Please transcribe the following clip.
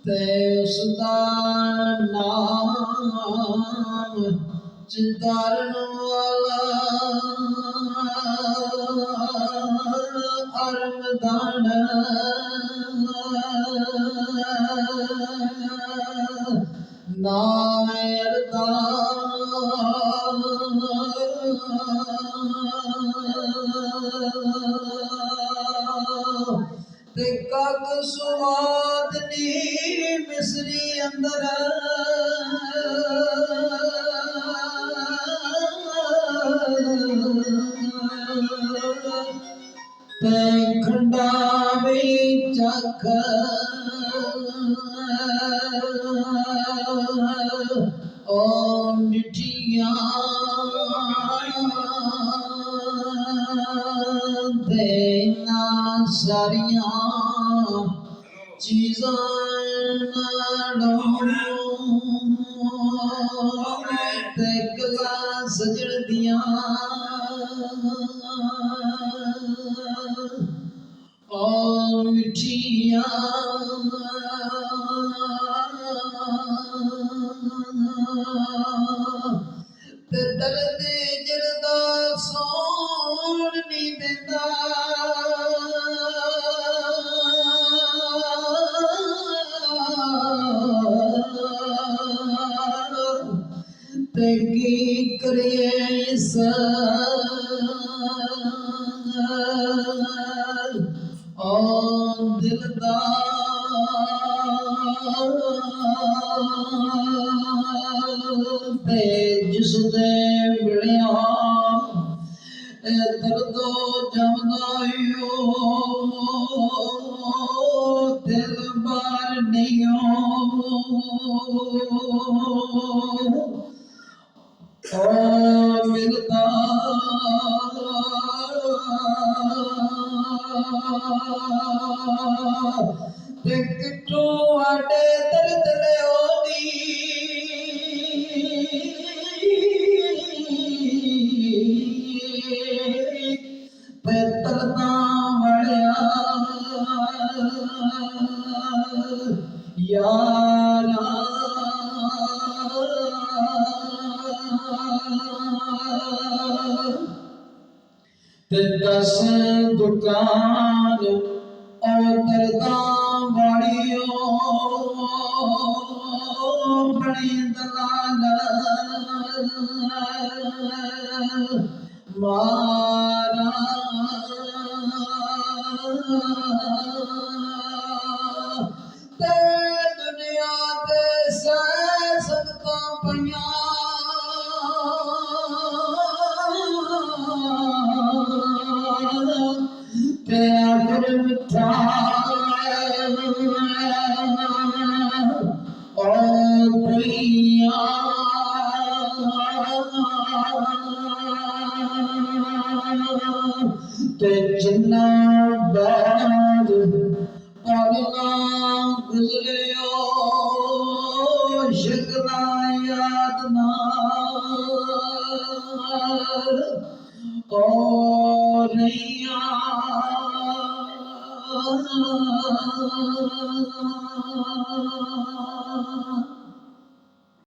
ते उसदा नाम चितारण वाला अरमदान नायरदा ते काक सुवादनी मिसरी अंदर ते खंडा में चख ओ मिठिया देना सारिया चीज़ां ते गला सजड़ दिया ओ मिठिया ते दर्द जरदा सोन नी देंदा ते की करिए ओ दिलदार ते जिस दे मिलिया दर्दो जमदायो दिल बार नहीं ओ मिलता ते किट्ठू आडे दर्द ले ओदी ते तरदा वड़िया यारा ते दस दुकान ओ दर्दा वाड़ियो बड़ी दलाल मारा ते दुनिया ते संगता पइया ते आखिर मिठा ओ दुनिया ते जिन्ना बाद पागला गुजरियो शकला याद ना ओ नैया